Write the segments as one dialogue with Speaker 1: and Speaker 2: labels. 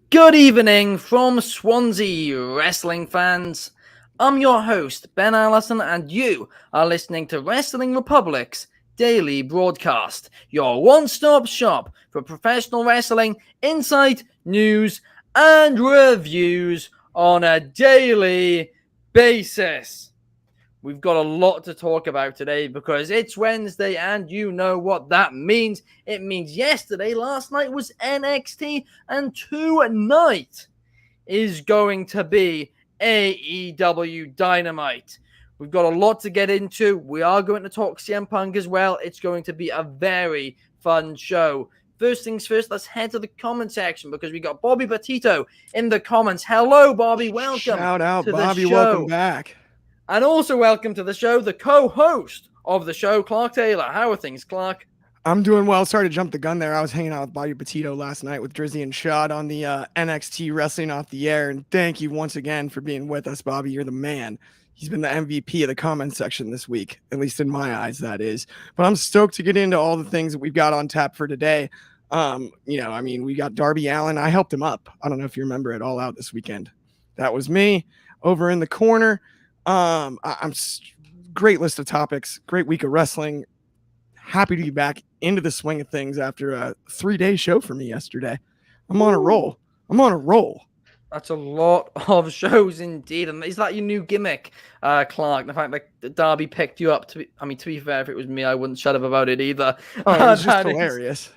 Speaker 1: Good evening from Swansea, wrestling fans. I'm your host, Ben Allison, and you are listening to Wrestling Republic's daily broadcast, your one-stop shop for professional wrestling, insight, news, and reviews on a daily basis. We've got a lot to talk about today because it's Wednesday and you know what that means. It means last night was NXT and tonight is going to be AEW Dynamite. We've got a lot to get into. We are going to talk CM Punk as well. It's going to be a very fun show. First things first, let's head to the comment section because we got Bobby Petito in the comments. Hello, Bobby. Welcome.
Speaker 2: Shout out,
Speaker 1: to
Speaker 2: Bobby.
Speaker 1: The show.
Speaker 2: Welcome back.
Speaker 1: And also welcome to the show, the co-host of the show, Clark Taylor. How are things, Clark?
Speaker 2: I'm doing well. Sorry to jump the gun there. I was hanging out with Bobby Petito last night with Drizzy and Shad on the NXT Wrestling Off the Air. And thank you once again for being with us, Bobby. You're the man. He's been the MVP of the comment section this week, at least in my eyes, that is. But I'm stoked to get into all the things that we've got on tap for today. We got Darby Allin. I helped him up. I don't know if you remember it, All Out this weekend. That was me over in the corner. Great list of topics, great week of wrestling. Happy to be back into the swing of things after a 3-day show for me yesterday. I'm on a roll.
Speaker 1: That's a lot of shows indeed. And is that your new gimmick, Clark? The fact that Darby picked you up to be fair, if it was me, I wouldn't shut up about it either.
Speaker 2: Oh, it was just hilarious.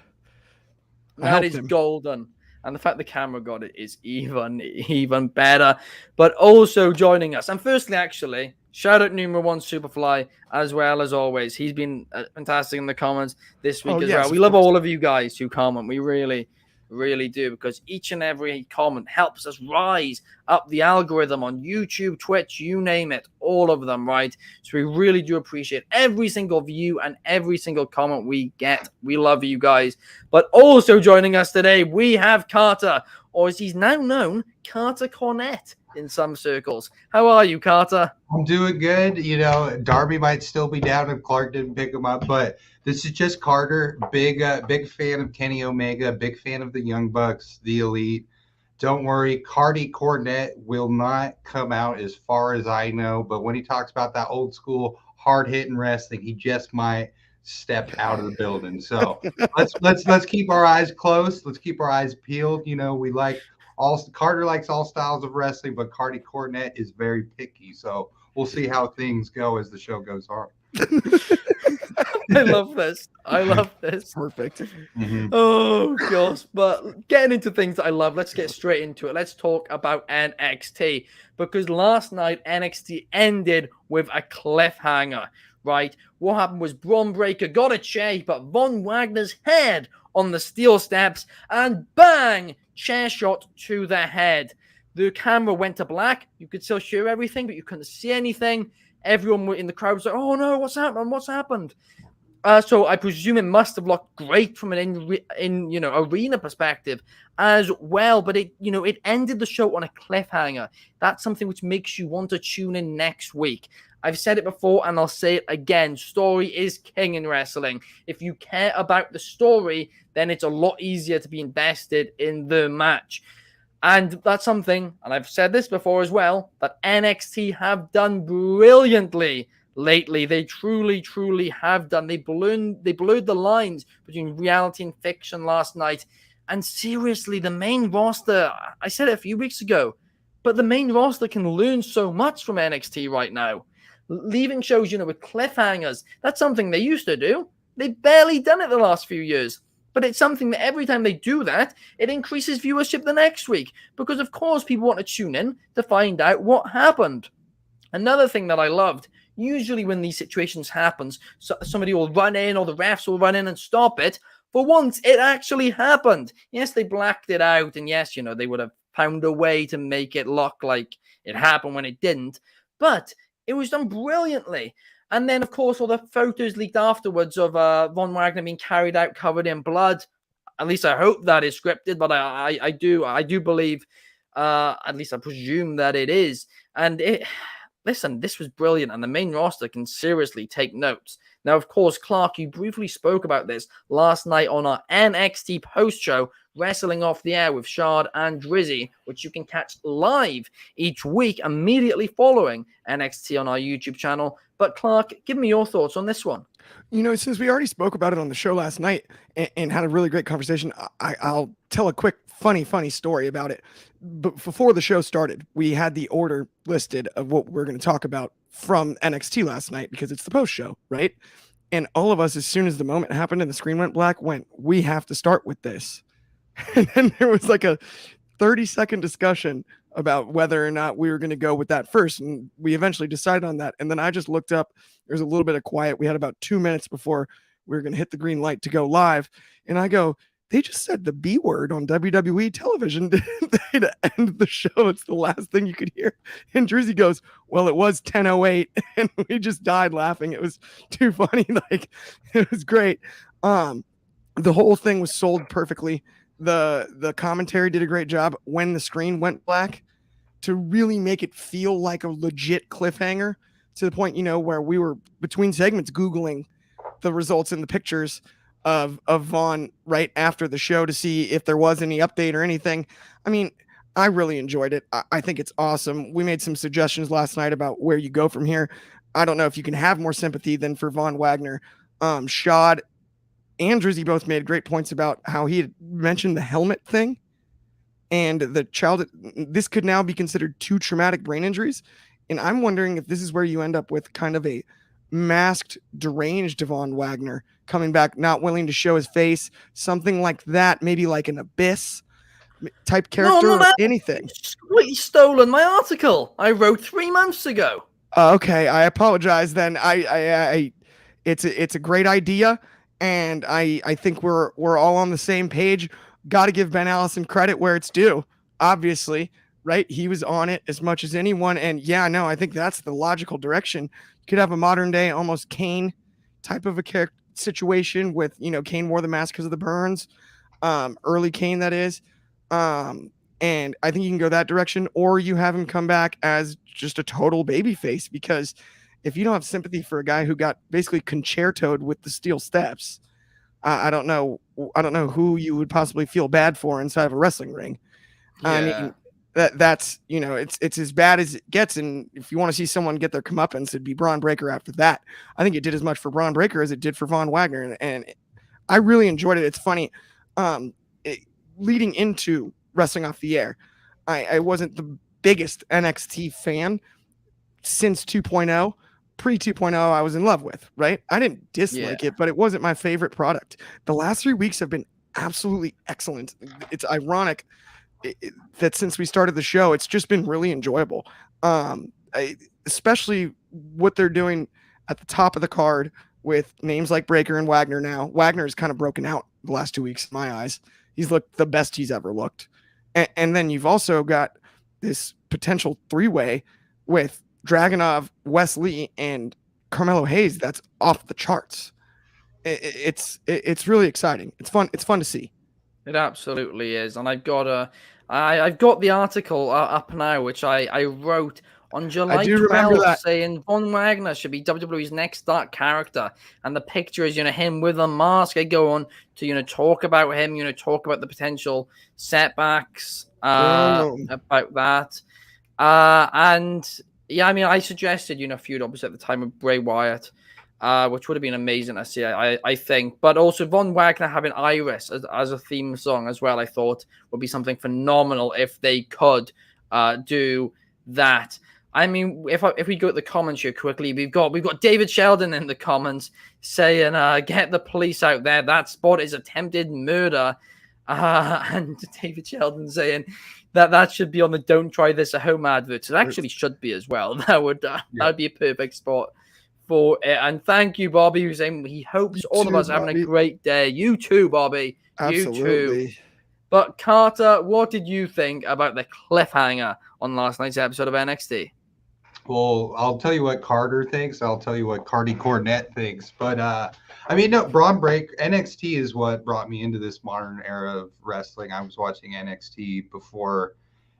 Speaker 1: That is golden. And the fact the camera got it is even better. But also joining us. And firstly, actually, shout out numero one Superfly as well as always. He's been fantastic in the comments this week as well. We love all of you guys who comment. We really, really do, because each and every comment helps us rise up the algorithm on YouTube, Twitch, you name it, all of them, right? So we really do appreciate every single view and every single comment we get. We love you guys. But also joining us today, we have Carter, or as he's now known, Carter Cornett in some circles. How are you, Carter?
Speaker 3: I'm doing good. You know, Darby might still be down if Clark didn't pick him up, but this is just Carter. Big fan of Kenny Omega, big fan of the Young Bucks, the Elite. Don't worry, Carty Cornett will not come out as far as I know, but when he talks about that old school hard-hitting wrestling, he just might step out of the building. So let's keep our eyes closed. Let's keep our eyes peeled. You know, Carter likes all styles of wrestling, but Carty Cornett is very picky. So we'll see how things go as the show goes on.
Speaker 1: I love this.
Speaker 2: Perfect.
Speaker 3: Mm-hmm.
Speaker 1: Oh, gosh. But getting into things that I love, let's get straight into it. Let's talk about NXT. Because last night, NXT ended with a cliffhanger, right? What happened was Braun Breaker got a chair, but Von Wagner's head on the steel steps, and bang! Chair shot to the head. The camera went to black. You could still hear everything, but you couldn't see anything. Everyone in the crowd was like, "Oh no, what's happened?" So I presume it must have looked great from an arena perspective as well. But it ended the show on a cliffhanger. That's something which makes you want to tune in next week. I've said it before and I'll say it again. Story is king in wrestling. If you care about the story, then it's a lot easier to be invested in the match. And that's something, and I've said this before as well, that NXT have done brilliantly lately. They truly, truly have done. They blurred the lines between reality and fiction last night. And seriously, the main roster, I said it a few weeks ago, but the main roster can learn so much from NXT right now. Leaving shows, with cliffhangers, that's something they used to do. They've barely done it the last few years. But it's something that every time they do that, it increases viewership the next week. Because, of course, people want to tune in to find out what happened. Another thing that I loved, usually when these situations happen, somebody will run in or the refs will run in and stop it. For once, it actually happened. Yes, they blacked it out. And yes, they would have found a way to make it look like it happened when it didn't, but it was done brilliantly. And then, of course, all the photos leaked afterwards of Von Wagner being carried out covered in blood. At least I hope that is scripted, but I do believe, at least I presume that it is. And listen, this was brilliant, and the main roster can seriously take notes. Now, of course, Clark, you briefly spoke about this last night on our NXT post-show, Wrestling Off the Air with Shard and Drizzy, which you can catch live each week immediately following NXT on our YouTube channel. But Clark, give me your thoughts on this one.
Speaker 2: Since we already spoke about it on the show last night and had a really great conversation, I'll tell a quick funny story about it. But before the show started, we had the order listed of what we're going to talk about from NXT last night because it's the post show, right? And all of us, as soon as the moment happened and the screen went black, we have to start with this. And then there was like a 30-second discussion about whether or not we were going to go with that first. And we eventually decided on that. And then I just looked up, there's a little bit of quiet. We had about 2 minutes before we were going to hit the green light to go live. And I go, they just said the B word on WWE television to end the show. It's the last thing you could hear. And Drizzy goes, well, it was 10:08. And we just died laughing. It was too funny. Like, it was great. The whole thing was sold perfectly. The commentary did a great job when the screen went black to really make it feel like a legit cliffhanger, to the point, where we were between segments Googling the results and the pictures of Vaughn right after the show to see if there was any update or anything. I mean, I really enjoyed it. I think it's awesome. We made some suggestions last night about where you go from here. I don't know if you can have more sympathy than for Von Wagner. Shad and Drizzy both made great points about how he had mentioned the helmet thing and the child. This could now be considered 2 traumatic brain injuries. And I'm wondering if this is where you end up with kind of a masked, deranged Von Wagner coming back, not willing to show his face, something like that, maybe like an Abyss type character or anything.
Speaker 1: Completely stolen my article I wrote 3 months ago.
Speaker 2: Okay, I apologize then. It's a great idea. And I think we're all on the same page. Got to give Ben Allison credit where it's due, obviously, right? He was on it as much as anyone. And yeah, no, I think that's the logical direction. You could have a modern day, almost Kane type of a character situation with, Kane wore the mask because of the burns, early Kane, that is. And I think you can go that direction, or you have him come back as just a total babyface, because if you don't have sympathy for a guy who got basically concertoed with the steel steps, I don't know who you would possibly feel bad for inside of a wrestling ring. Yeah. I mean, that's it's as bad as it gets. And if you want to see someone get their comeuppance, it'd be Braun Breaker after that. I think it did as much for Braun Breaker as it did for Von Wagner, and I really enjoyed it. It's funny. Leading into Wrestling Off the Air, I wasn't the biggest NXT fan since 2.0. Pre 2.0, I was in love with, right? I didn't dislike it, but it wasn't my favorite product. The last 3 weeks have been absolutely excellent. It's ironic that since we started the show, it's just been really enjoyable. Especially what they're doing at the top of the card with names like Breaker and Wagner now. Wagner is kind of broken out the last 2 weeks in my eyes. He's looked the best he's ever looked. And then you've also got this potential 3-way with Dragunov, Wes Lee, and Carmelo Hayes. That's off the charts. It's really exciting. It's fun to see.
Speaker 1: It absolutely is. And I've got the article up now, which I wrote on July 12th, saying Von Wagner should be WWE's next dark character. And the picture is, him with a mask. I go on to, talk about him, talk about the potential setbacks about that. And yeah, I mean, I suggested, feud obviously at the time with Bray Wyatt, which would have been amazing to see, I think. But also Von Wagner having Iris as a theme song as well, I thought would be something phenomenal if they could do that. I mean, if we go at the comments here quickly, we've got David Sheldon in the comments saying, "Get the police out there. That spot is attempted murder." And David Sheldon saying that should be on the "Don't Try This at Home" adverts. It actually should be as well. That would be a perfect spot for it. And thank you, Bobby, who's saying he hopes all of us are having a great day. You too, Bobby.
Speaker 2: Absolutely.
Speaker 1: You too. But Carter, what did you think about the cliffhanger on last night's episode of NXT?
Speaker 3: Well, I'll tell you what Carter thinks. I'll tell you what Cardi Cornette thinks. But I mean, no, Braun Breaker NXT is what brought me into this modern era of wrestling. I was watching NXT before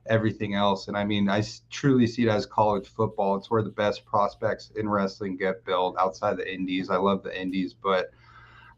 Speaker 3: everything else, and I mean, truly see it as college football. It's where the best prospects in wrestling get built outside the indies. I love the indies, but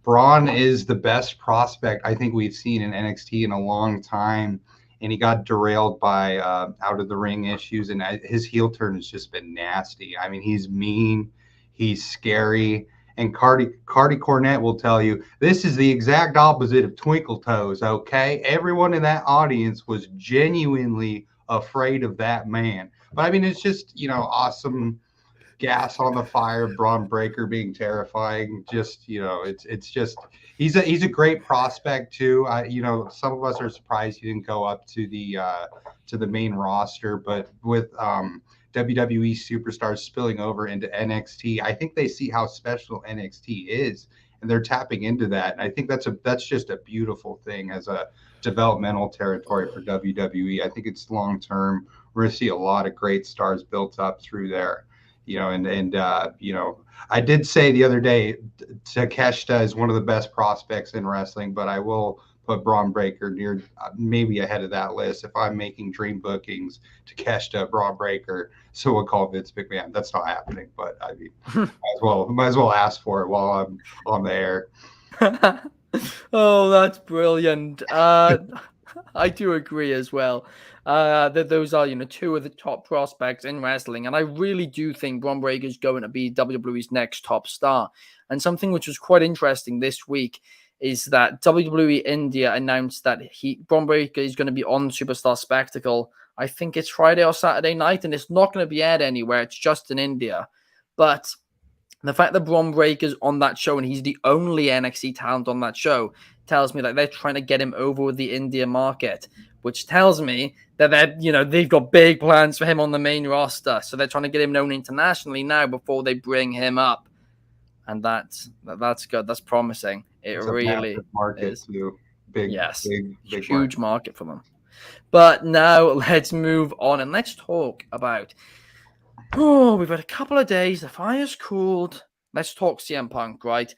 Speaker 3: Braun is the best prospect I think we've seen in NXT in a long time. And he got derailed by out of the ring issues, and his heel turn has just been nasty. I mean, he's mean, he's scary, and Cardi Cornette will tell you this is the exact opposite of Twinkle Toes. Okay, everyone in that audience was genuinely afraid of that man. But I mean, it's just awesome gas on the fire, Braun Breaker being terrifying. Just it's just he's a great prospect too. Some of us are surprised he didn't go up to the main roster, but with WWE superstars spilling over into NXT, I think they see how special NXT is, and they're tapping into that. And I think that's just a beautiful thing as a developmental territory for WWE. I think it's long term. We're going to see a lot of great stars built up through there. I did say the other day Takeshita is one of the best prospects in wrestling, but I will put Braun Breaker near, maybe ahead of that list. If I'm making dream bookings, Takeshita, Braun Breaker, so we'll call Vince McMahon. That's not happening, but I mean, might as well ask for it while I'm on the air.
Speaker 1: Oh, that's brilliant. I do agree as well. That those are, two of the top prospects in wrestling. And I really do think Braun Breaker is going to be WWE's next top star. And something which was quite interesting this week is that WWE India announced that Braun Breaker is going to be on Superstar Spectacle. I think it's Friday or Saturday night, and it's not going to be aired anywhere. It's just in India. But the fact that Braun Breaker's on that show and he's the only NXT talent on that show tells me that they're trying to get him over with the India market, which tells me that they've got big plans for him on the main roster. So they're trying to get him known internationally now before they bring him up. And that's good. That's promising. It's really
Speaker 3: market
Speaker 1: is.
Speaker 3: Too. Big,
Speaker 1: yes,
Speaker 3: big
Speaker 1: huge market for them. But now let's move on and let's talk about. We've had a couple of days. The fire's cooled. Let's talk CM Punk, right?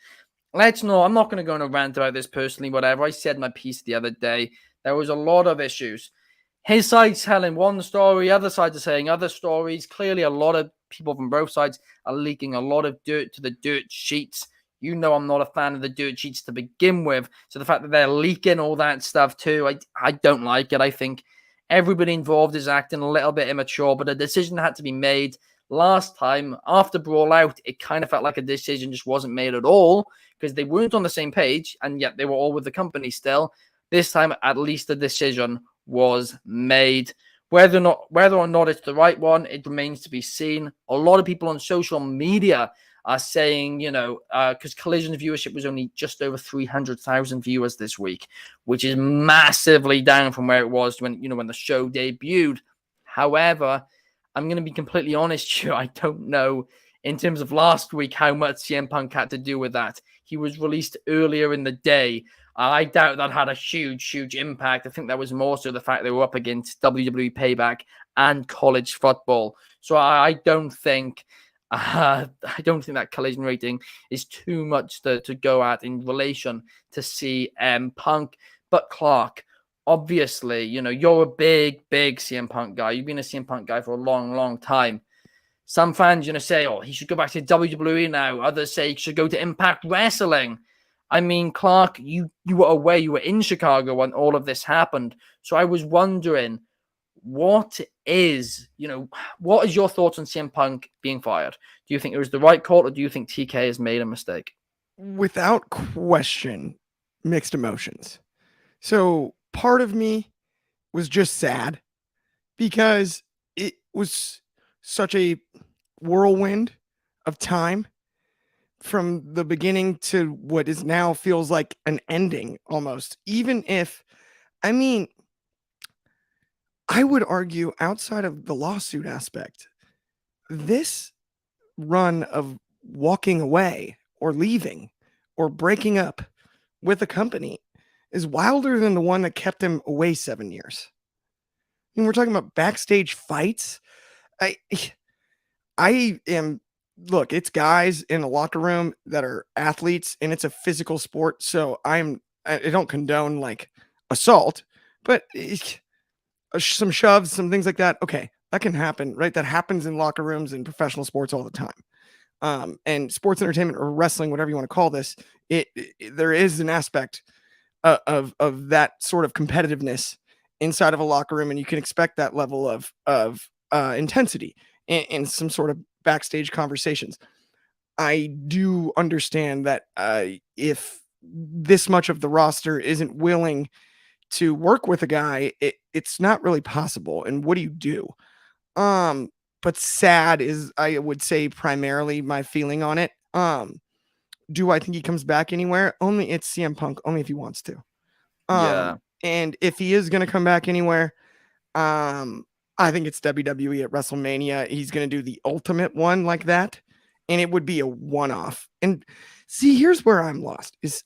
Speaker 1: I'm not going to go on a rant about this personally, whatever. I said my piece the other day. There was a lot of issues. His side's telling one story, other sides are saying other stories. Clearly, a lot of people from both sides are leaking a lot of dirt to the dirt sheets. I'm not a fan of the dirt sheets to begin with. So the fact that they're leaking all that stuff too, I don't like it. I think everybody involved is acting a little bit immature, but a decision had to be made. Last time, after Brawl Out, it kind of felt like a decision just wasn't made at all because they weren't on the same page, and yet they were all with the company still. This time, at least the decision was made. Whether or not it's the right one, it remains to be seen. A lot of people on social media are saying, because Collision's viewership was only just over 300,000 viewers this week, which is massively down from where it was when the show debuted. However, I'm going to be completely honest here. I don't know in terms of last week how much CM Punk had to do with that. He was released earlier in the day. I doubt that had a huge impact. I think that was more so the fact they were up against WWE Payback and college football. So I don't think that Collision rating is too much to go at in relation to CM Punk. But Clark, obviously, you're a big CM Punk guy. You've been a CM Punk guy for a long time. Some fans, say, oh, he should go back to WWE now. Others say he should go to Impact Wrestling. I mean, Clark, you were away. You were in Chicago when all of this happened. So I was wondering, what is your thoughts on CM Punk being fired? Do you think it was the right call, or do you think TK has made a mistake?
Speaker 2: Without question, mixed emotions. So part of me was just sad because it was such a whirlwind of time from the beginning to what is now feels like an ending almost. Even if, I would argue outside of the lawsuit aspect, this run of walking away or leaving or breaking up with a company is wilder than the one that kept him away 7 years. mean, we're talking about backstage fights. I am look, it's guys in a locker room that are athletes and it's a physical sport. So I don't condone like assault, but some shoves, some things like that. Okay, that can happen, right? That happens in locker rooms and professional sports all the time. And sports entertainment or wrestling, whatever you want to call this, there is an aspect of that sort of competitiveness inside of a locker room, and you can expect that level of intensity in some sort of backstage conversations. I do understand that if this much of the roster isn't willing to work with a guy, it's not really possible. And what do you do? But sad is, I would say, primarily my feeling on it. Do I think he comes back anywhere? Only it's CM Punk, only if he wants to.
Speaker 1: Yeah.
Speaker 2: And if he is going to come back anywhere, I think it's WWE at WrestleMania. He's going to do the ultimate one like that, and it would be a one-off. And see, here's where I'm lost. Is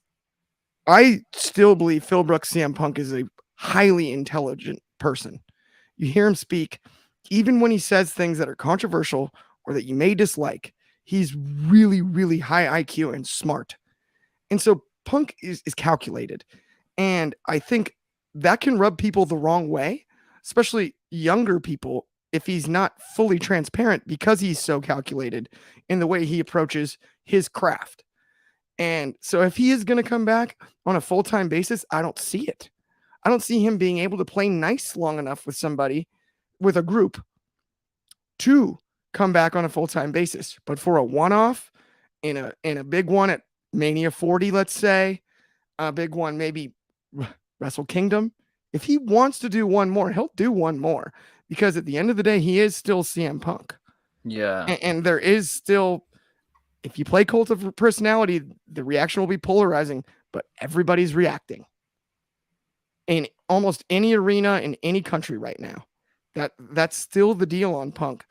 Speaker 2: I still believe Phil Brooks, CM Punk is a highly intelligent person. You hear him speak, even when he says things that are controversial or that you may dislike, he's really, really high IQ and smart. And so Punk is calculated. And I think that can rub people the wrong way, especially younger people, if he's not fully transparent because he's so calculated in the way he approaches his craft. And so if he is going to come back on a full-time basis, I don't see it. I don't see him being able to play nice long enough with somebody, with a group, to come back on a full-time basis. But for a one-off in a big one at Mania 40, let's say, a big one, maybe Wrestle Kingdom. If he wants to do one more, he'll do one more, because at the end of the day, he is still CM Punk.
Speaker 1: Yeah.
Speaker 2: And there is still, if you play Cult of Personality, the reaction will be polarizing, but everybody's reacting in almost any arena in any country right now. That's still the deal on Punk.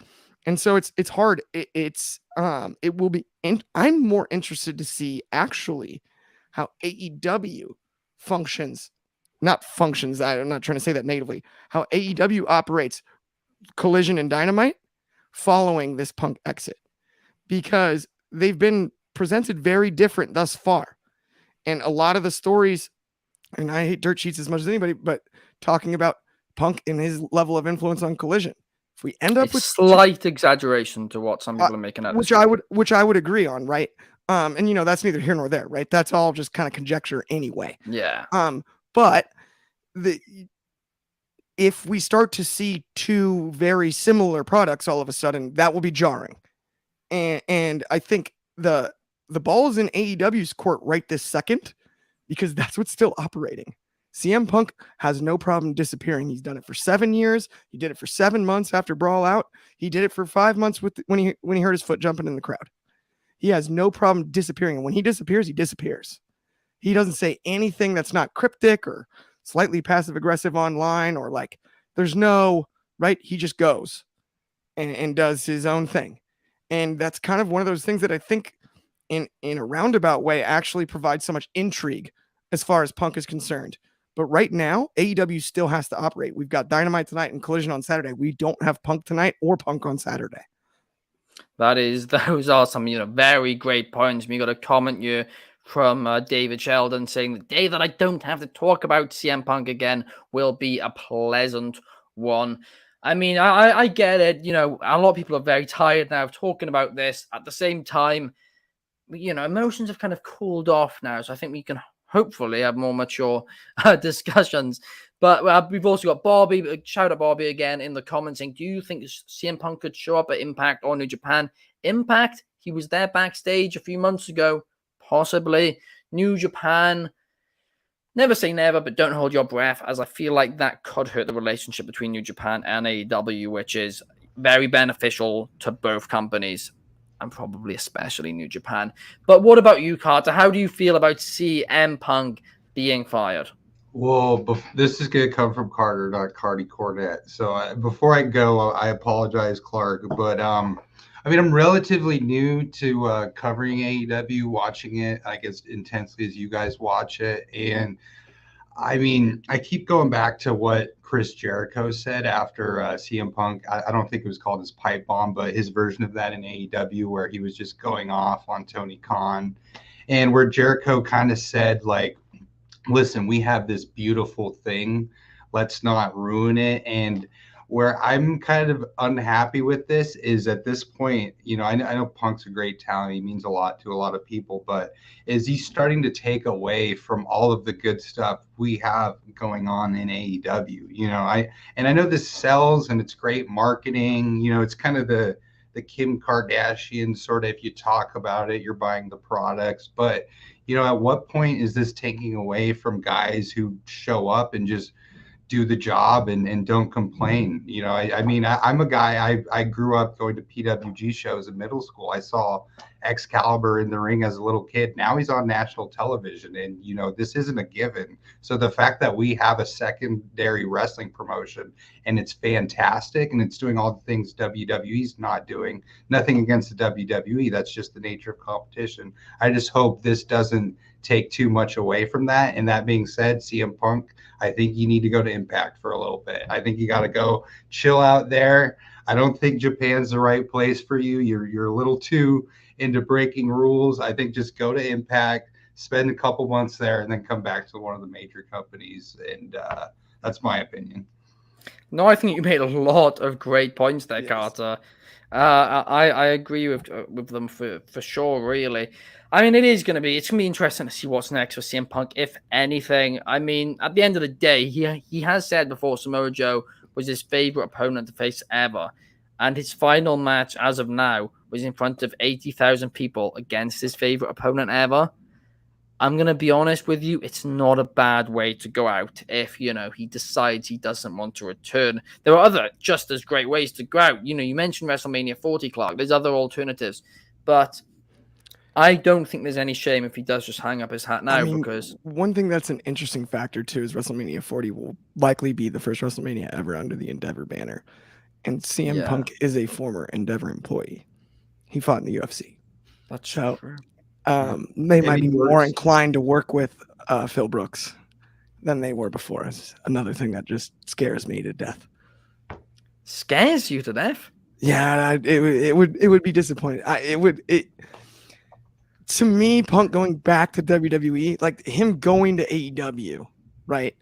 Speaker 2: And so it's hard. It will be, and I'm more interested to see actually how AEW functions. Not functions. I'm not trying to say that negatively. How AEW operates Collision and Dynamite following this Punk exit, because they've been presented very different thus far. And a lot of the stories, and I hate dirt sheets as much as anybody, but talking about Punk and his level of influence on Collision. If we end up with
Speaker 1: slight exaggeration to what some people are making out,
Speaker 2: which I would agree on, right? And that's neither here nor there, right? That's all just kind of conjecture anyway.
Speaker 1: Yeah.
Speaker 2: But if we start to see two very similar products all of a sudden, that will be jarring. And I think the ball is in AEW's court right this second, because that's what's still operating. CM Punk has no problem disappearing. He's done it for 7 years. He did it for 7 months after Brawl Out. He did it for 5 months when he hurt his foot jumping in the crowd. He has no problem disappearing. And when he disappears, he disappears. He doesn't say anything that's not cryptic or slightly passive aggressive online, or like, there's no, right? He just goes and does his own thing. And that's kind of one of those things that I think in a roundabout way actually provides so much intrigue as far as Punk is concerned. But right now, AEW still has to operate. We've got Dynamite tonight and Collision on Saturday. We don't have Punk tonight or Punk on Saturday.
Speaker 1: Those are some, very great points. We got a comment here from David Sheldon saying, the day that I don't have to talk about CM Punk again will be a pleasant one. I mean, I get it. A lot of people are very tired now of talking about this. At the same time, emotions have kind of cooled off now. So I think we can hopefully have more mature discussions. But we've also got Bobby. Shout out Bobby again in the comments saying, do you think CM Punk could show up at Impact or New Japan? Impact, he was there backstage a few months ago. Possibly. New Japan, never say never, but don't hold your breath, as I feel like that could hurt the relationship between New Japan and AEW, which is very beneficial to both companies, and probably especially New Japan. But what about you, Carter? How do you feel about CM Punk being fired?
Speaker 3: Well, this is going to come from Carter, not Cardi Cornette. So before I go, I apologize, Clark. But I'm relatively new to covering AEW, watching it, I guess, intensely as you guys watch it. And I mean, I keep going back to what Chris Jericho said after CM Punk. I don't think it was called his pipe bomb, but his version of that in AEW, where he was just going off on Tony Khan, and where Jericho kind of said, like, listen, we have this beautiful thing. Let's not ruin it. And where I'm kind of unhappy with this is at this point, I know Punk's a great talent. He means a lot to a lot of people, but is he starting to take away from all of the good stuff we have going on in AEW? I know this sells and it's great marketing. It's kind of the Kim Kardashian sort of, if you talk about it, you're buying the products, but at what point is this taking away from guys who show up and just do the job and don't complain? I'm a guy, I grew up going to PWG shows in middle school. I saw Excalibur in the ring as a little kid. Now he's on national television, and this isn't a given. So the fact that we have a secondary wrestling promotion and it's fantastic and it's doing all the things WWE's not doing, nothing against the WWE, that's just the nature of competition. I just hope this doesn't take too much away from that. And that being said, CM Punk, I think you need to go to Impact for a little bit. I think you got to go chill out there. I don't think Japan's the right place for you. You're a little too into breaking rules. I think just go to Impact, spend a couple months there, and then come back to one of the major companies. And that's my opinion.
Speaker 1: No, I think you made a lot of great points there,
Speaker 2: Yes.
Speaker 1: Carter. I agree with them for sure, really. I mean, it's gonna be interesting to see what's next for CM Punk, if anything. I mean, at the end of the day, he has said before Samoa Joe was his favorite opponent to face ever, and his final match as of now was in front of 80,000 people against his favorite opponent ever. I'm going to be honest with you, it's not a bad way to go out if, he decides he doesn't want to return. There are other just as great ways to go out. You mentioned WrestleMania 40, Clark. There's other alternatives. But I don't think there's any shame if he does just hang up his hat now, because
Speaker 2: one thing that's an interesting factor, too, is WrestleMania 40 will likely be the first WrestleMania ever under the Endeavor banner. And CM Punk is a former Endeavor employee. He fought in the UFC.
Speaker 1: That's true.
Speaker 2: They might be more inclined to work with Phil Brooks than they were before. It's another thing that just scares me to death.
Speaker 1: Scares you to death?
Speaker 2: Yeah, it would be disappointing. To me, Punk going back to WWE, like him going to AEW, right,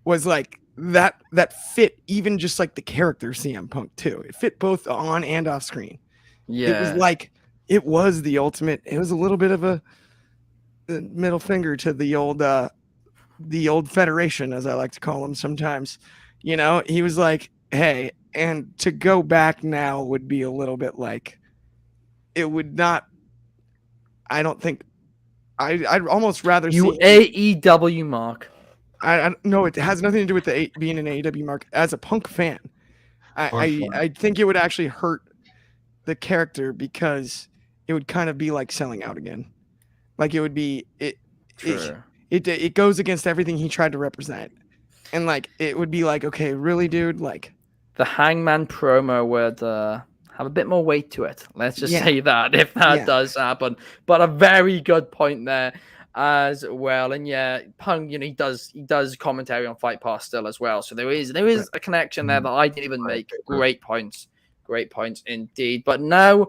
Speaker 2: was like that fit even just like the character CM Punk too. It fit both on and off screen.
Speaker 1: Yeah,
Speaker 2: it was like. It was the ultimate. It was a little bit of a middle finger to the old Federation, as I like to call them sometimes. He was like, hey, and to go back now would be a little bit like, it would not, I don't think, I'd almost rather
Speaker 1: see AEW mark.
Speaker 2: I no, it has nothing to do with being an AEW mark. As a Punk fan, I think it would actually hurt the character, because it would kind of be like selling out again. Like it would be it goes against everything he tried to represent. And like it would be like, okay, really, dude, like
Speaker 1: the Hangman promo would have a bit more weight to it. Let's just say that, if that does happen. But a very good point there as well. And Punk, he does commentary on Fight Pass still as well. So there is a connection there that I didn't even make. Great points indeed. But now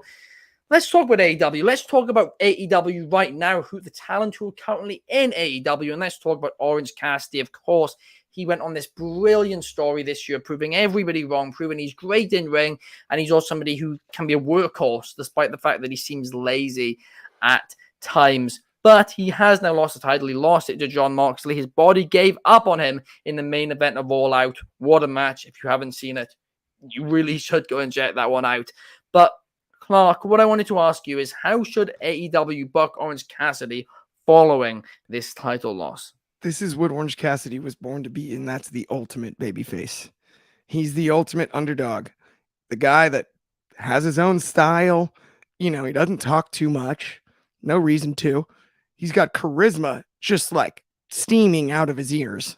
Speaker 1: let's talk about AEW. Let's talk about AEW right now, who the talent who are currently in AEW, and let's talk about Orange Cassidy. Of course, he went on this brilliant story this year, proving everybody wrong, proving he's great in ring, and he's also somebody who can be a workhorse, despite the fact that he seems lazy at times. But he has now lost the title. He lost it to Jon Moxley. His body gave up on him in the main event of All Out. What a match. If you haven't seen it, you really should go and check that one out. But Clark, what I wanted to ask you is, how should AEW book Orange Cassidy following this title loss?
Speaker 2: This is what Orange Cassidy was born to be, and that's the ultimate babyface. He's the ultimate underdog. The guy that has his own style. He doesn't talk too much. No reason to. He's got charisma just like steaming out of his ears.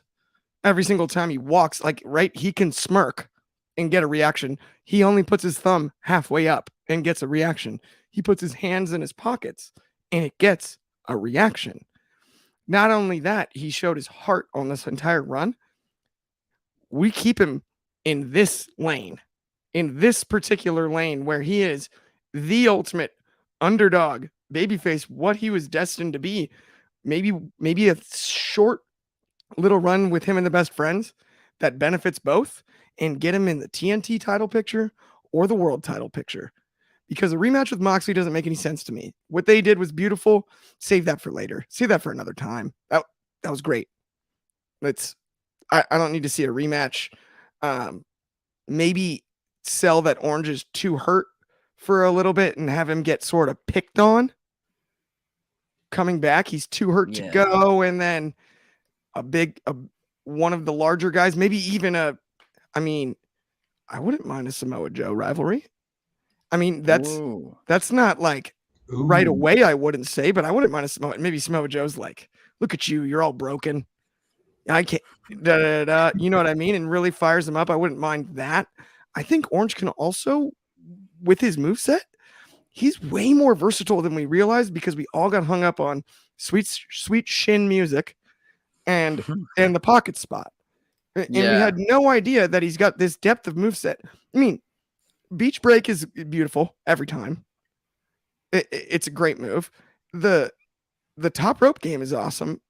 Speaker 2: Every single time he walks, he can smirk and get a reaction. He only puts his thumb halfway up and gets a reaction. He puts his hands in his pockets and it gets a reaction. Not only that, he showed his heart on this entire run. We keep him in this lane, in this particular lane where he is the ultimate underdog babyface, what he was destined to be. Maybe a short little run with him and the best friends that benefits both, and get him in the TNT title picture or the world title picture. Because a rematch with Moxley doesn't make any sense to me. What they did was beautiful. Save that for later. Save that for another time. That was great. I don't need to see a rematch. Maybe sell that Orange is too hurt for a little bit and have him get sort of picked on. Coming back, he's too hurt to go, and then one of the larger guys, maybe even I wouldn't mind a Samoa Joe rivalry. I mean, that's not like right away, I wouldn't say, but I wouldn't mind a Samoa. Maybe Samoa Joe's like, look at you, you're all broken. I can't, you know what I mean? And really fires him up. I wouldn't mind that. I think Orange can also, with his moveset, he's way more versatile than we realized, because we all got hung up on sweet shin music and the pocket spot. And we had no idea that he's got this depth of moveset. I mean, Beach Break is beautiful every time. It's a great move. The top rope game is awesome.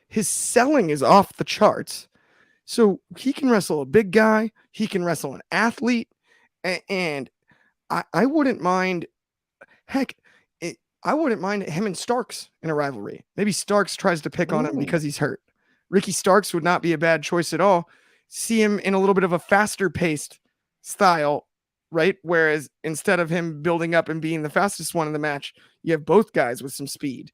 Speaker 2: His selling is off the charts. So he can wrestle a big guy. He can wrestle an athlete. And I wouldn't mind, I wouldn't mind him and Starks in a rivalry. Maybe Starks tries to pick on him because he's hurt. Ricky Starks would not be a bad choice at all. See him in a little bit of a faster paced style, right? Whereas instead of him building up and being the fastest one in the match, you have both guys with some speed.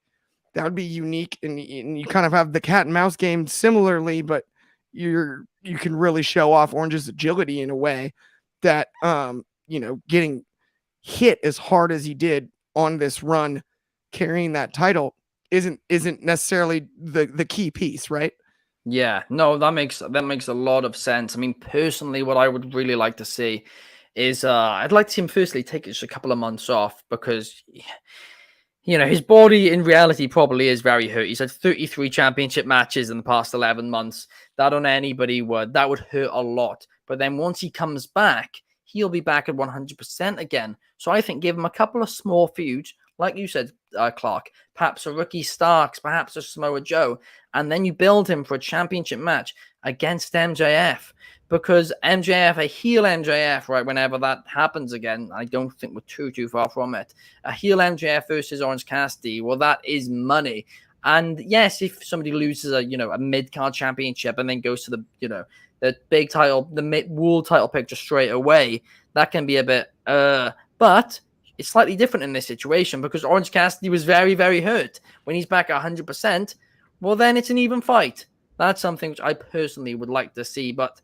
Speaker 2: That would be unique, and you kind of have the cat and mouse game similarly, but you can really show off Orange's agility in a way that getting hit as hard as he did on this run, carrying that title isn't necessarily the key piece, right?
Speaker 1: Yeah, no, that makes a lot of sense. I mean, personally, what I would really like to see is I'd like to see him firstly take just a couple of months off, because his body in reality probably is very hurt. He's had 33 championship matches in the past 11 months. That on anybody that would hurt a lot. But then once he comes back, he'll be back at 100% again. So I think give him a couple of small feuds, like you said, Clark, perhaps a Ricky Starks, perhaps a Samoa Joe, and then you build him for a championship match against MJF. Because MJF, a heel MJF, right, whenever that happens again, I don't think we're too far from it. A heel MJF versus Orange Cassidy, well, that is money. And yes, if somebody loses a mid-card championship and then goes to the big title, the world title picture straight away, that can be a bit, but it's slightly different in this situation, because Orange Cassidy was very, very hurt. When he's back at 100%, well, then it's an even fight. That's something which I personally would like to see, but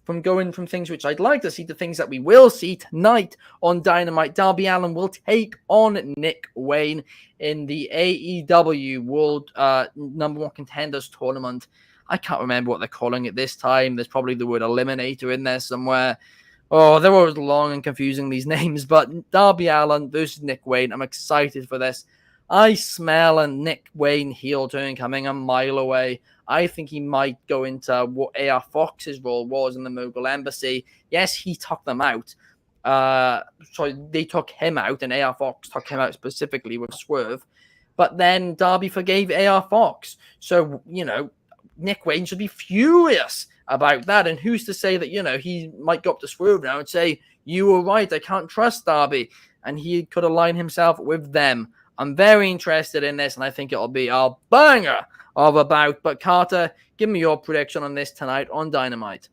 Speaker 1: from going from things which I'd like to see to things that we will see tonight on Dynamite, Darby Allin will take on Nick Wayne in the AEW World Number One Contenders Tournament. I can't remember what they're calling it this time. There's probably the word Eliminator in there somewhere. Oh, they're always long and confusing, these names. But Darby Allin versus Nick Wayne. I'm excited for this. I smell a Nick Wayne heel turn coming a mile away. I think he might go into what AR Fox's role was in the Mogul Embassy. Yes, he took them out. They took him out, and AR Fox took him out specifically with Swerve. But then Darby forgave AR Fox. So, Nick Wayne should be furious about that. And who's to say that, he might go up to Swerve now and say, you were right, I can't trust Darby. And he could align himself with them. I'm very interested in this, and I think it'll be a banger of a bout. But Carter, give me your prediction on this tonight on Dynamite.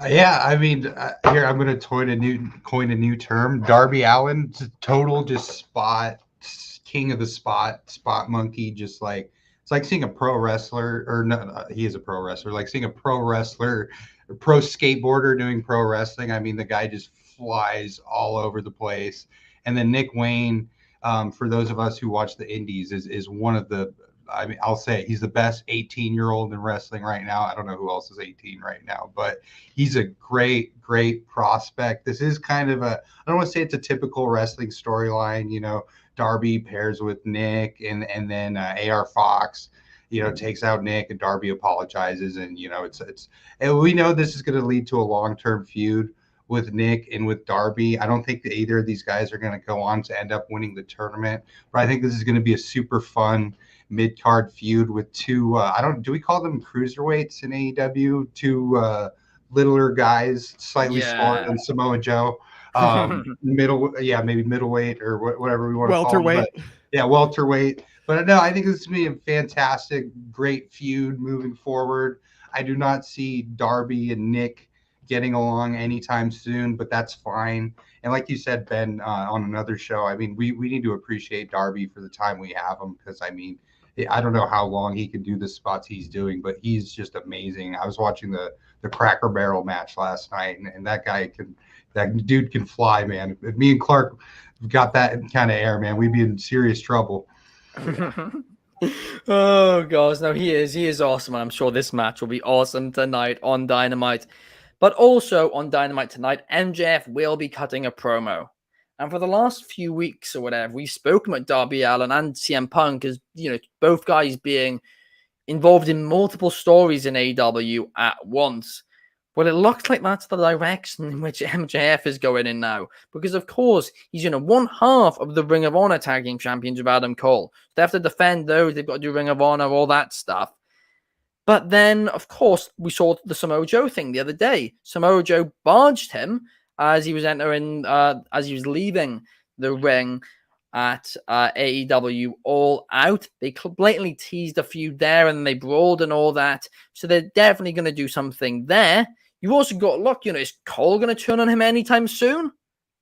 Speaker 3: Yeah, I mean, here I'm going to coin a new term. Darby Allin, total just spot king of the spot monkey. Just like it's like seeing a pro wrestler, or no, he is a pro wrestler. Like seeing a pro wrestler, or pro skateboarder doing pro wrestling. I mean, the guy just flies all over the place. And then Nick Wayne, for those of us who watch the Indies, is one of the, I mean, I'll say it, he's the best 18-year-old in wrestling right now. I don't know who else is 18 right now, but he's a great, great prospect. This is kind of I don't want to say it's a typical wrestling storyline. Darby pairs with Nick, and then AR Fox, takes out Nick, and Darby apologizes, and and we know this is going to lead to a long-term feud with Nick and with Darby. I don't think that either of these guys are going to go on to end up winning the tournament, but I think this is going to be a super fun mid-card feud with two. Do we call them cruiserweights in AEW? Two littler guys, slightly smaller than Samoa Joe. Maybe middleweight or whatever we want to call them.
Speaker 2: Welterweight.
Speaker 3: Welterweight. But no, I think this is going to be a fantastic, great feud moving forward. I do not see Darby and Nick getting along anytime soon, but that's fine. And like you said, Ben, on another show, I mean, we need to appreciate Darby for the time we have him, because I mean, I don't know how long he can do the spots he's doing, but he's just amazing. I was watching the Cracker Barrel match last night, and that dude can fly, man. If me and Clark got that kind of air, man, we'd be in serious trouble.
Speaker 1: Oh gosh, no, he is awesome. I'm sure this match will be awesome tonight on Dynamite. But also on Dynamite tonight, MJF will be cutting a promo. And for the last few weeks or whatever, we've spoken about Darby Allin and CM Punk as, both guys being involved in multiple stories in AEW at once. Well, it looks like that's the direction in which MJF is going in now. Because, of course, he's one half of the Ring of Honor Tag Team Champions with Adam Cole. They have to defend those. They've got to do Ring of Honor, all that stuff. But then, of course, we saw the Samoa Joe thing the other day. Samoa Joe barged him as he was leaving the ring at AEW All Out. They blatantly teased a feud there, and they brawled and all that. So they're definitely going to do something there. You've also got, look, is Cole going to turn on him anytime soon?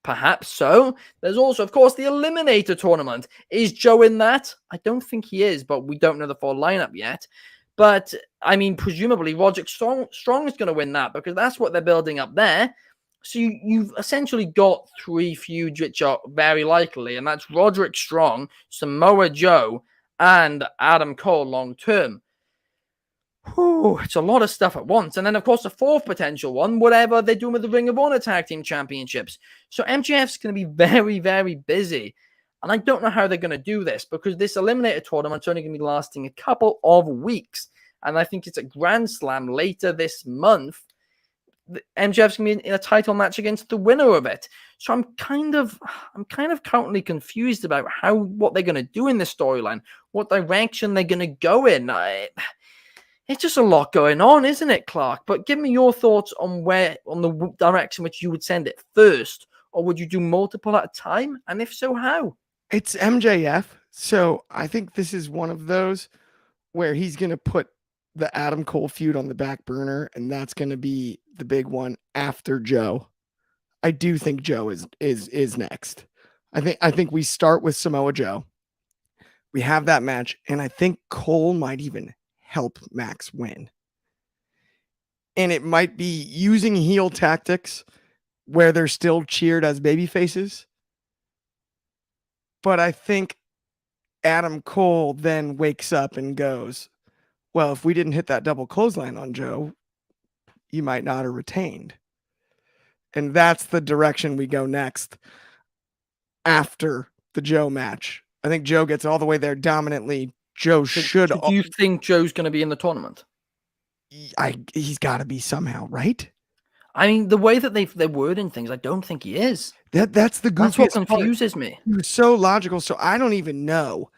Speaker 1: Perhaps so. There's also, of course, the Eliminator Tournament. Is Joe in that? I don't think he is, but we don't know the full lineup yet. But, I mean, presumably Roderick Strong is going to win that, because that's what they're building up there. So you've essentially got three feuds which are very likely, and that's Roderick Strong, Samoa Joe, and Adam Cole long term. It's a lot of stuff at once. And then, of course, the fourth potential one, whatever they're doing with the Ring of Honor Tag Team Championships. So MJF's going to be very, very busy. And I don't know how they're going to do this, because this Eliminator Tournament's only going to be lasting a couple of weeks. And I think it's a Grand Slam later this month. MJF's going to be in a title match against the winner of it. So I'm kind of currently confused about what they're going to do in this storyline, what direction they're going to go in. It's just a lot going on, isn't it, Clark? But give me your thoughts on the direction which you would send it first, or would you do multiple at a time? And if so, how?
Speaker 2: It's MJF, so I think this is one of those where he's going to put the Adam Cole feud on the back burner, and that's going to be the big one after Joe. I do think Joe is next. I think we start with Samoa Joe. We have that match, and I think Cole might even help Max win. And it might be using heel tactics where they're still cheered as baby faces. But I think Adam Cole then wakes up and goes, well, if we didn't hit that double clothesline on Joe, you might not have retained. And that's the direction we go next after the Joe match. I think Joe gets all the way there dominantly. Joe should.
Speaker 1: Do you think Joe's going to be in the tournament?
Speaker 2: He's got to be somehow, right?
Speaker 1: I mean, the way that they're wording things, I don't think he is.
Speaker 2: That's the goofiest.
Speaker 1: That's what confuses me.
Speaker 2: He was so logical, so I don't even know.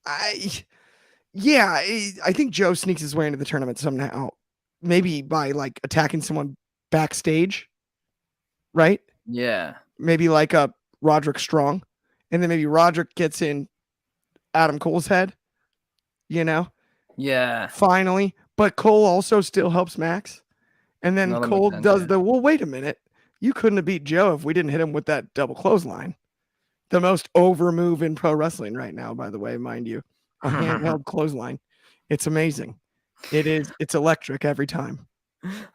Speaker 2: I think Joe sneaks his way into the tournament somehow. Maybe by like attacking someone backstage, right?
Speaker 1: Yeah.
Speaker 2: Maybe like a Roderick Strong, and then maybe Roderick gets in Adam Cole's head.
Speaker 1: Yeah.
Speaker 2: Finally, but Cole also still helps Max. And then Cole does wait a minute. You couldn't have beat Joe if we didn't hit him with that double clothesline. The most over move in pro wrestling right now, by the way, mind you. A handheld clothesline. It's amazing. It's electric every time.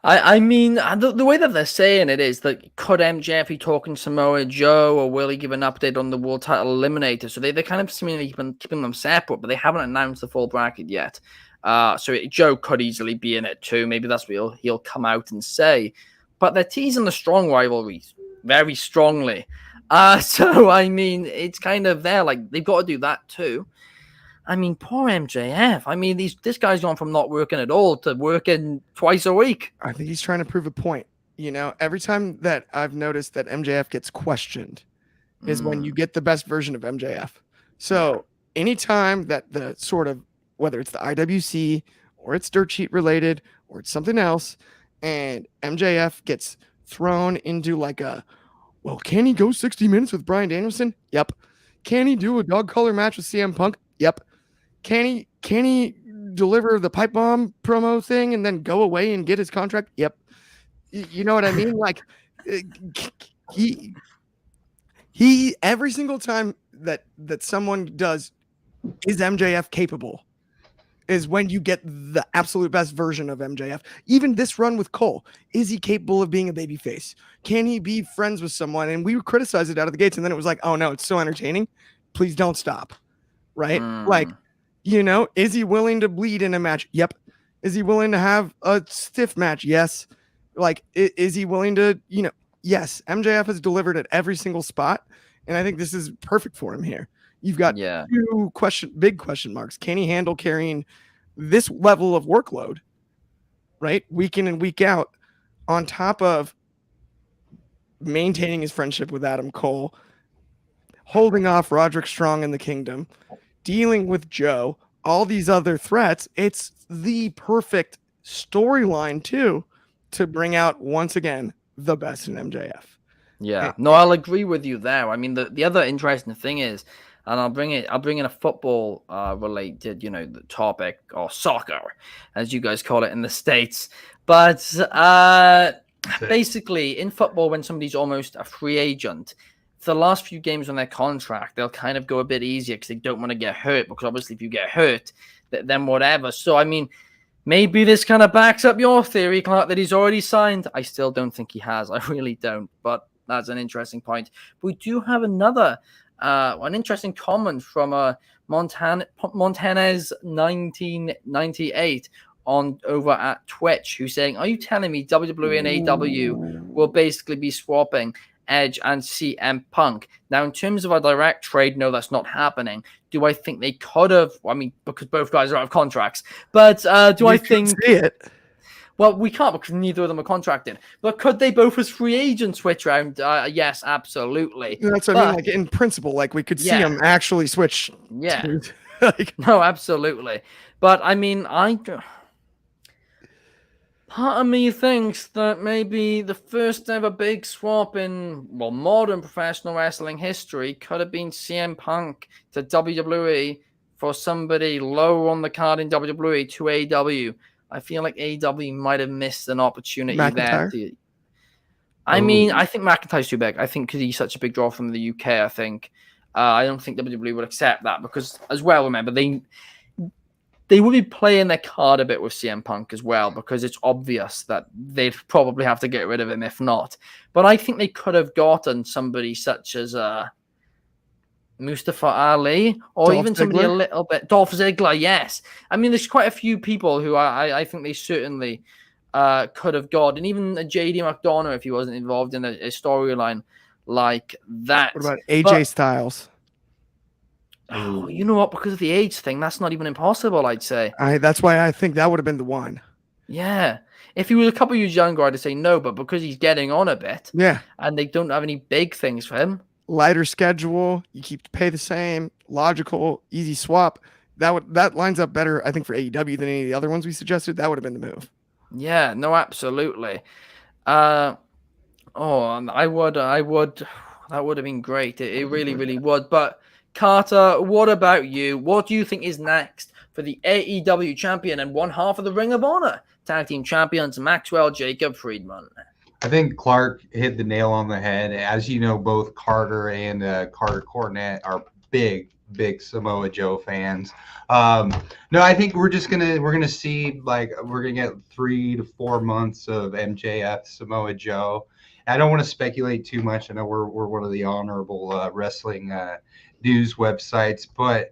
Speaker 1: I mean, the way that they're saying it is that could MJF be talking Samoa Joe, or will he give an update on the world title eliminator? So they're kind of seemingly keeping them separate, but they haven't announced the full bracket yet. So Joe could easily be in it too. Maybe that's what he'll come out and say. But they're teasing the strong rivalry very strongly. So, I mean, it's kind of there. Like, they've got to do that too. I mean, poor MJF. I mean, this guy's gone from not working at all to working twice a week.
Speaker 2: I think he's trying to prove a point. Every time that I've noticed that MJF gets questioned is when you get the best version of MJF. So anytime that the sort of, whether it's the IWC or it's dirt sheet related or it's something else, and MJF gets thrown into like well, can he go 60 minutes with Bryan Danielson? Yep. Can he do a dog collar match with CM Punk? Yep. Can he deliver the pipe bomb promo thing and then go away and get his contract? Yep. You know what I mean? Like he every single time that someone does, is MJF capable, is when you get the absolute best version of MJF. Even this run with Cole, is he capable of being a babyface? Can he be friends with someone? And we criticized it out of the gates, and then it was like, oh no, it's so entertaining. Please don't stop. Right? Like, is he willing to bleed in a match? Yep. Is he willing to have a stiff match? Yes. Like, is he willing to, yes, MJF has delivered at every single spot. And I think this is perfect for him here. You've got two big question marks. Can he handle carrying this level of workload, right? Week in and week out, on top of maintaining his friendship with Adam Cole, holding off Roderick Strong in the Kingdom, dealing with Joe, all these other threats. It's the perfect storyline too, to bring out once again the best in MJF.
Speaker 1: Yeah, no, I'll agree with you there. I mean, the other interesting thing is, and I'll bring in a football related, the topic, or soccer, as you guys call it in the States. But basically, in football, when somebody's almost a free agent, for the last few games on their contract, they'll kind of go a bit easier because they don't want to get hurt. Because obviously, if you get hurt, then whatever. So, I mean, maybe this kind of backs up your theory, Clark, that he's already signed. I still don't think he has. I really don't. But that's an interesting point. We do have another, an interesting comment from Montanez 1998 over at Twitch, who's saying, "Are you telling me WWE and AEW will basically be swapping Edge and CM Punk?" Now, in terms of a direct trade, no, that's not happening. Do I think they could have? I mean, because both guys are out of contracts. But I think
Speaker 2: see it?
Speaker 1: Well, we can't because neither of them are contracted. But could they both as free agents switch around? Yes, absolutely.
Speaker 2: That's what I mean. Like, in principle, like, we could see them actually switch.
Speaker 1: Yeah. No, absolutely. But I mean, part of me thinks that maybe the first ever big swap in modern professional wrestling history could have been CM Punk to WWE for somebody low on the card in WWE to AEW. I feel like AEW might have missed an opportunity there. I mean, I think McIntyre's too big. I think because he's such a big draw from the UK, I think. I don't think WWE would accept that because, as well, remember, they would be playing their card a bit with CM Punk as well because it's obvious that they'd probably have to get rid of him if not. But I think they could have gotten somebody such as Mustafa Ali, or
Speaker 2: Dolph
Speaker 1: even somebody
Speaker 2: Ziggler?
Speaker 1: a little bit. Dolph Ziggler, yes. I mean, there's quite a few people who I think they certainly could have got. And even JD McDonough, if he wasn't involved in a storyline like that.
Speaker 2: What about AJ Styles?
Speaker 1: Oh, you know what? Because of the age thing, that's not even impossible, I'd say.
Speaker 2: That's why I think that would have been the one.
Speaker 1: Yeah. If he was a couple years younger, I'd say no, but because he's getting on a bit, and they don't have any big things for him.
Speaker 2: Lighter schedule, you keep the pay the same, logical, easy swap. That lines up better, I think, for AEW than any of the other ones we suggested. That would have been the move.
Speaker 1: Yeah, no, absolutely. I would. That would have been great. It really, really would. But Carter, what about you? What do you think is next for the AEW champion and one half of the Ring of Honor tag team champions, Maxwell Jacob Friedman?
Speaker 3: I think Clark hit the nail on the head. As you know, both Carter and Carter Cornett are big Samoa Joe fans. No, I think we're gonna see, like, we're gonna get 3 to 4 months of MJF Samoa Joe. I don't want to speculate too much. I know we're one of the honorable wrestling news websites, but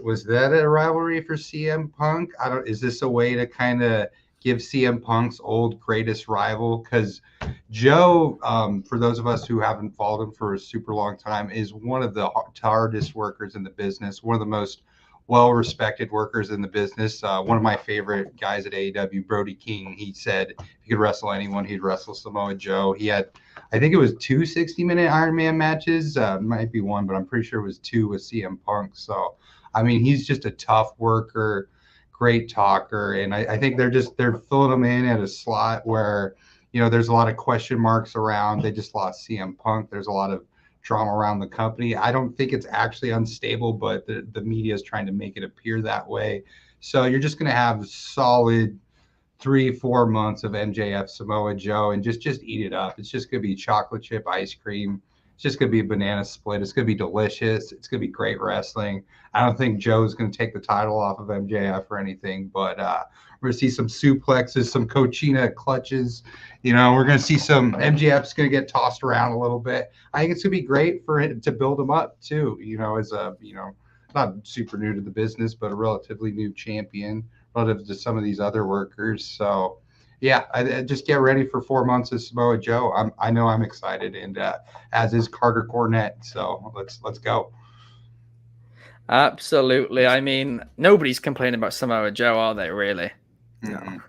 Speaker 3: was that a rivalry for CM Punk? Is this a way to kind of give CM Punk's old greatest rival? Because Joe, for those of us who haven't followed him for a super long time, is one of the hardest workers in the business, one of the most well-respected workers in the business. One of my favorite guys at AEW, Brody King, he said if he could wrestle anyone, he'd wrestle Samoa Joe. He had, I think it was 2 60-minute Iron Man matches. Might be one, but I'm pretty sure it was 2 with CM Punk. So, I mean, he's just a tough worker, great talker, and I think they're filling him in at a slot where, you know, there's a lot of question marks around. They just lost CM Punk. There's a lot of drama around the company. I don't think it's actually unstable, but the media is trying to make it appear that way. So you're just going to have solid 3-4 months of MJF Samoa Joe and just eat it up. It's just going to be chocolate chip ice cream. It's just going to be a banana split. It's going to be delicious. It's going to be great wrestling. I don't think Joe's going to take the title off of MJF or anything, but we're going to see some suplexes, some Cochina clutches. You know, we're going to see some MJF's going to get tossed around a little bit. I think it's going to be great for it to build him up too, you know, as a, you know, not super new to the business, but a relatively new champion relative to some of these other workers. So yeah, I just get ready for 4 months of Samoa Joe. I know I'm excited, and as is Carter Cornett. So let's go.
Speaker 1: Absolutely. I mean, nobody's complaining about Samoa Joe, are they? Really?
Speaker 3: No.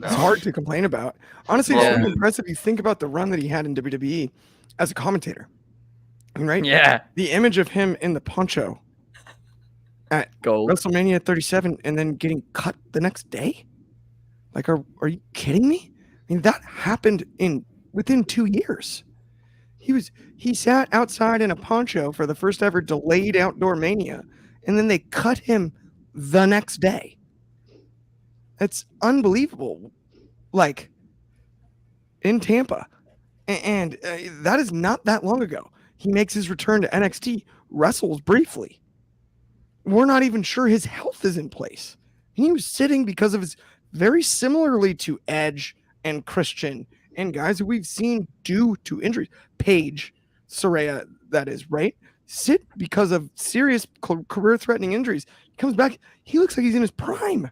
Speaker 2: It's hard to complain about. Honestly, it's really impressive. You think about the run that he had in WWE as a commentator, right?
Speaker 1: Yeah.
Speaker 2: The image of him in the poncho at
Speaker 1: Gold.
Speaker 2: WrestleMania 37 and then getting cut the next day. Like, are you kidding me? I mean, that happened within 2 years. He sat outside in a poncho for the first ever delayed outdoor Mania, and then they cut him the next day. It's unbelievable. Like, in Tampa. And that is not that long ago. He makes his return to NXT, wrestles briefly. We're not even sure his health is in place. He was sitting because of his, very similarly to Edge and Christian and guys who we've seen due to injuries. Paige, Saraya, that is, right? Sit because of serious career-threatening injuries. He comes back. He looks like he's in his prime.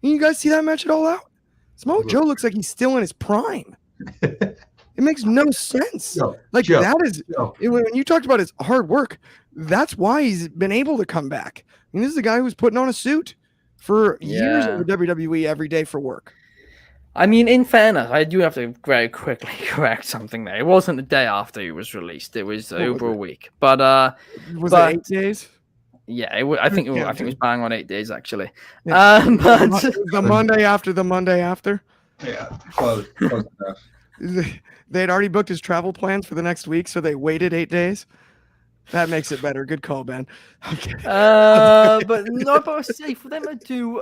Speaker 2: You guys see that match at All Out? Samoa Joe looks like he's still in his prime. It makes no sense. That is, when you talked about his hard work, that's why he's been able to come back. I mean, this is a guy who's putting on a suit for years in the WWE every day for work.
Speaker 1: I mean, in fairness, I do have to very quickly correct something there. It wasn't the day after he was released. It was over a week. But
Speaker 2: was it 8 days?
Speaker 1: Yeah, I think it was bang on 8 days actually.
Speaker 2: Yeah.
Speaker 1: But
Speaker 2: the Monday after the Monday after.
Speaker 3: Yeah, close enough.
Speaker 2: They had already booked his travel plans for the next week, so they waited 8 days. That makes it better. Good call, Ben. Okay.
Speaker 1: But no, but I say for them to do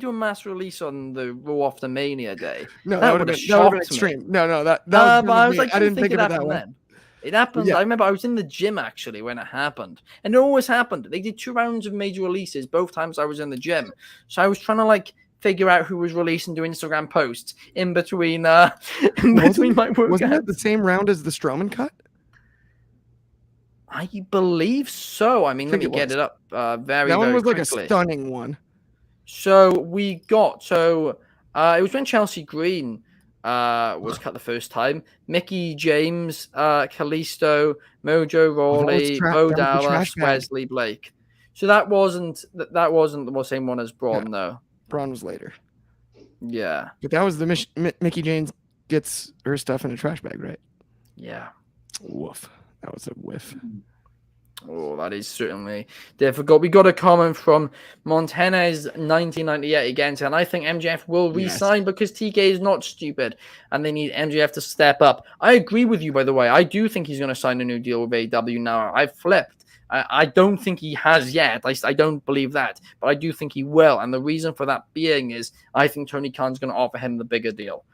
Speaker 1: a mass release on the Raw after Mania Day.
Speaker 2: No, that would have been extreme. No, that
Speaker 1: but I was like,
Speaker 2: I didn't think of it that way.
Speaker 1: Then. It happened. Yeah. I remember I was in the gym actually when it happened, and it always happened. They did 2 rounds of major releases both times I was in the gym, so I was trying to figure out who was releasing, do Instagram posts in between. Between my workouts.
Speaker 2: Wasn't that the same round as the Strowman cut?
Speaker 1: I believe so. I mean, let me get it up very
Speaker 2: that one was
Speaker 1: quickly.
Speaker 2: Like a stunning one.
Speaker 1: So it was when Chelsea Green was cut the first time. Mickey James, Kalisto, Mojo Rawley, Bo Dallas, Wesley Blake. So that wasn't the same one as Braun, though.
Speaker 2: Braun was later.
Speaker 1: Yeah.
Speaker 2: But that was the Mickey James gets her stuff in a trash bag, right?
Speaker 1: Yeah.
Speaker 2: Woof. That was a whiff.
Speaker 1: Oh, that is certainly difficult. We got a comment from Montanez 1998 again, and I think MJF will resign because TK is not stupid and they need MJF to step up. I agree with you, by the way. I do think he's going to sign a new deal with AEW now. I've flipped. I don't think he has yet. I don't believe that, but I do think he will. And the reason for that being is I think Tony Khan's going to offer him the bigger deal.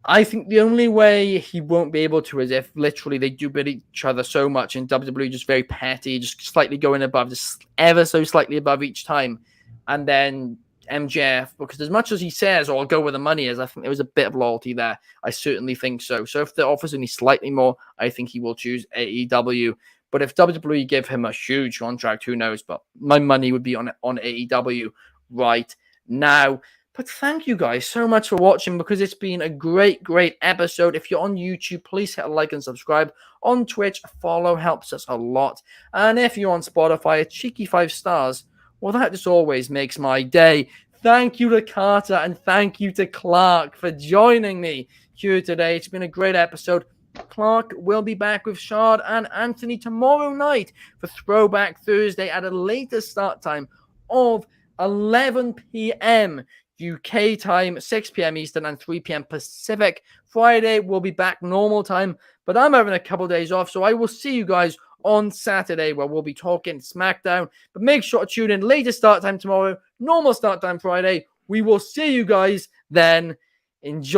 Speaker 1: I think the only way he won't be able to is if literally they do beat each other so much and WWE just very petty, just slightly going above, just ever so slightly above each time. And then MJF, because as much as he says, I'll go where the money is, I think there was a bit of loyalty there. I certainly think so. So if the offer's only slightly more, I think he will choose AEW. But if WWE give him a huge contract, who knows? But my money would be on AEW right now. But thank you guys so much for watching, because it's been a great, great episode. If you're on YouTube, please hit a like and subscribe. On Twitch, follow helps us a lot. And if you're on Spotify, a cheeky 5 stars, well, that just always makes my day. Thank you to Carter and thank you to Clark for joining me here today. It's been a great episode. Clark will be back with Shard and Anthony tomorrow night for Throwback Thursday at a later start time of 11 p.m. UK time, 6 p.m. Eastern and 3 p.m. Pacific. Friday will be back normal time, but I'm having a couple days off, so I will see you guys on Saturday where we'll be talking SmackDown. But make sure to tune in. Later start time tomorrow, normal start time Friday. We will see you guys then. Enjoy.